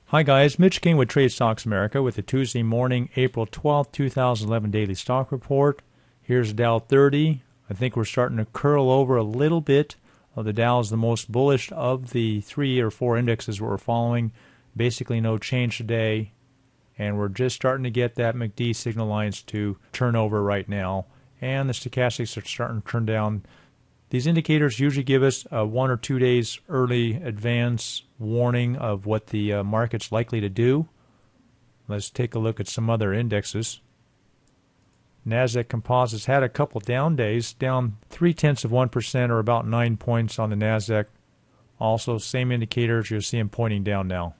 Hi guys, Mitch King with Trade Stocks America with the Tuesday morning, April 12th, 2011 daily stock report. Here's Dow 30. I think we're starting to curl over a little bit. The Dow is the most bullish of the 3 or 4 indexes we're following. Basically no change today. And we're just starting to get that MACD signal lines to turn over right now. And the stochastics are starting to turn down. These indicators usually give us a 1 or 2 days early advance warning of what the market's likely to do. Let's take a look at some other indexes. NASDAQ Composites had a couple down days, down 0.3% or about 9 points on the NASDAQ. Also, same indicators, you'll see them pointing down now.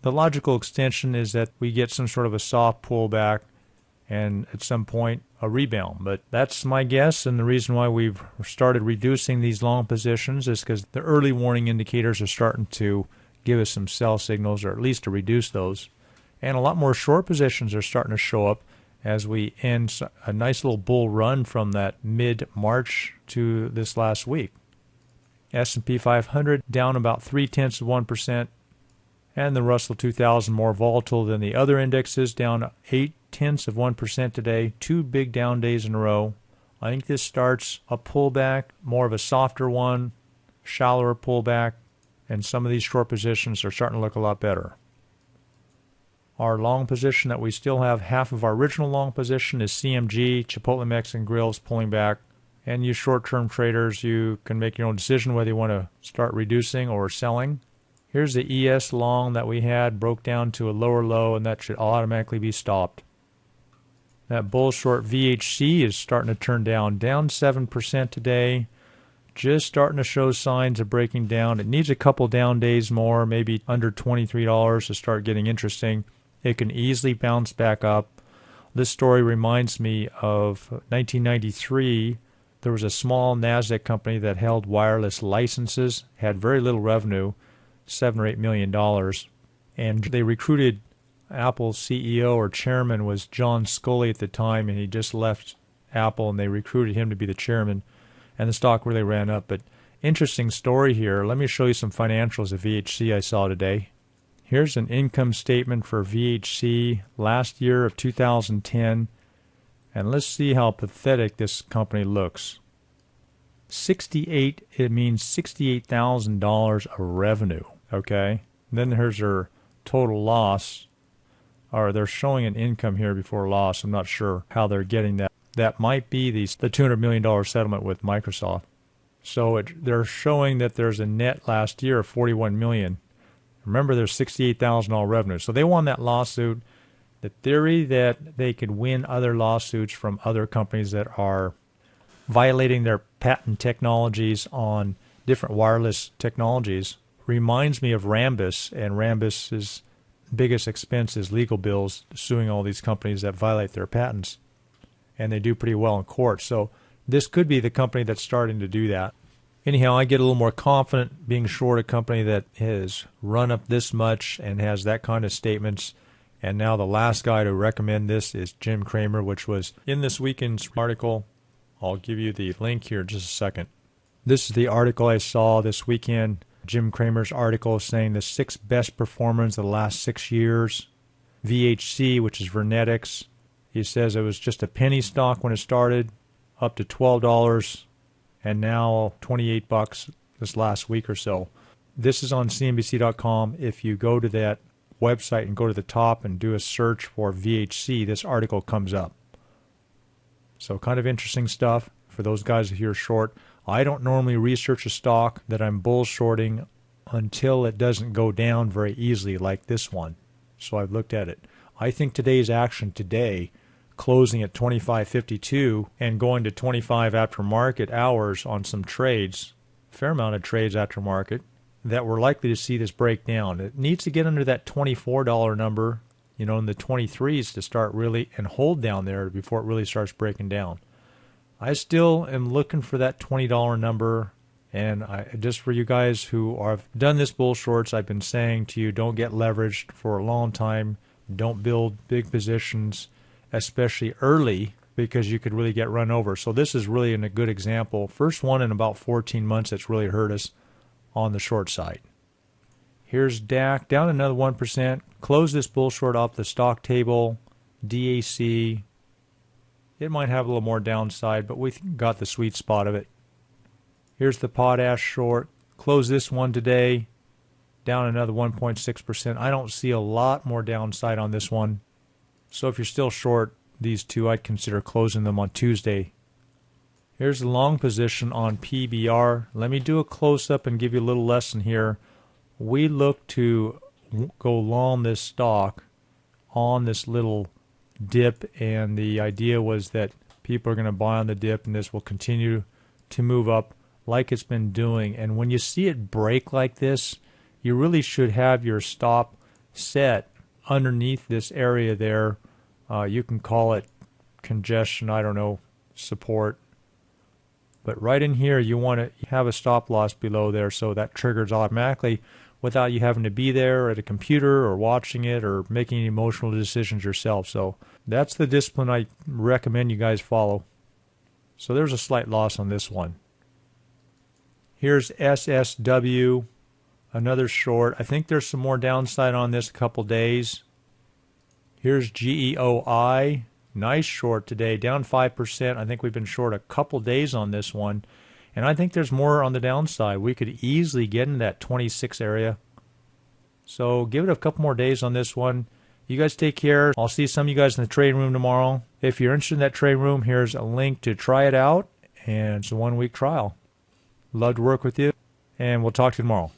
The logical extension is that we get some sort of a soft pullback and at some point a rebound. But that's my guess, and the reason why we've started reducing these long positions is because the early warning indicators are starting to give us some sell signals, or at least to reduce those. And a lot more short positions are starting to show up as we end a nice little bull run from that mid-March to this last week. S&P 500 down about 0.3%, and the Russell 2000 more volatile than the other indexes, down 0.8% today. 2 big down days in a row. I think this starts a pullback, more of a softer one, shallower pullback, and some of these short positions are starting to look a lot better. Our long position that we still have, half of our original long position, is CMG, Chipotle Mexican Grills, pulling back. And you short-term traders, you can make your own decision whether you want to start reducing or selling. Here's the ES long that we had, broke down to a lower low, and that should automatically be stopped. That bull short VHC is starting to turn down 7% today. Just starting to show signs of breaking down. It needs a couple down days more, maybe under $23 to start getting interesting. It can easily bounce back up. This story reminds me of 1993. There was a small NASDAQ company that held wireless licenses, had very little revenue, $7 or $8 million, and they recruited Apple's CEO or chairman was John Sculley at the time, and he just left Apple, and they recruited him to be the chairman, and the stock really ran up. But interesting story here. Let me show you some financials of VHC I saw today. Here's an income statement for VHC last year of 2010, and let's see how pathetic this company looks. It means $68,000 of revenue. Okay, and then here's their total loss, or they're showing an income here before loss. I'm not sure how they're getting that. That might be the $200 million settlement with Microsoft. So they're showing that there's a net last year of $41 million. Remember, there's $68,000 revenue. So they won that lawsuit. The theory that they could win other lawsuits from other companies that are violating their patent technologies on different wireless technologies reminds me of Rambus, and Rambus's biggest expense is legal bills, suing all these companies that violate their patents, and they do pretty well in court. So this could be the company that's starting to do that. Anyhow, I get a little more confident being short a company that has run up this much and has that kind of statements. And now the last guy to recommend this is Jim Cramer, which was in this weekend's article. I'll give you the link here in just a second. This is the article I saw this weekend. Jim Cramer's article saying the 6 best performers of the last 6 years. VHC, which is Vernetics, he says it was just a penny stock when it started, up to $12, and now $28 this last week or so. This is on CNBC.com. If you go to that website and go to the top and do a search for VHC, this article comes up. So kind of interesting stuff for those guys who are short. I don't normally research a stock that I'm bull shorting until it doesn't go down very easily like this one. So I've looked at it. I think today's action today, closing at 25.52 and going to 25 after market hours on some trades, fair amount of trades after market, that we're likely to see this break down. It needs to get under that $24 number, in the 23s to start really and hold down there before it really starts breaking down. I still am looking for that $20 number, and just for you guys who have done this bull shorts, I've been saying to you, don't get leveraged for a long time. Don't build big positions, especially early, because you could really get run over. So this is really a good example. First one in about 14 months that's really hurt us on the short side. Here's DAC down another 1%. Close this bull short off the stock table. DAC. It might have a little more downside, but we got the sweet spot of it. Here's the potash short. Close this one today. Down another 1.6%. I don't see a lot more downside on this one. So if you're still short these two, I'd consider closing them on Tuesday. Here's the long position on PBR. Let me do a close-up and give you a little lesson here. We look to go long this stock on this little dip, and the idea was that people are going to buy on the dip, and this will continue to move up like it's been doing. And when you see it break like this, you really should have your stop set underneath this area there. You can call it congestion, I don't know, support. But right in here, you want to have a stop loss below there so that triggers automatically without you having to be there at a computer or watching it or making any emotional decisions yourself. So that's the discipline I recommend you guys follow. So there's a slight loss on this one. Here's SSW, another short. I think there's some more downside on this a couple days. Here's GEOI. Nice short today, down 5%. I think we've been short a couple days on this one. And I think there's more on the downside. We could easily get in that 26 area. So give it a couple more days on this one. You guys take care. I'll see some of you guys in the trading room tomorrow. If you're interested in that trading room, here's a link to try it out. And it's a 1-week trial. Love to work with you. And we'll talk to you tomorrow.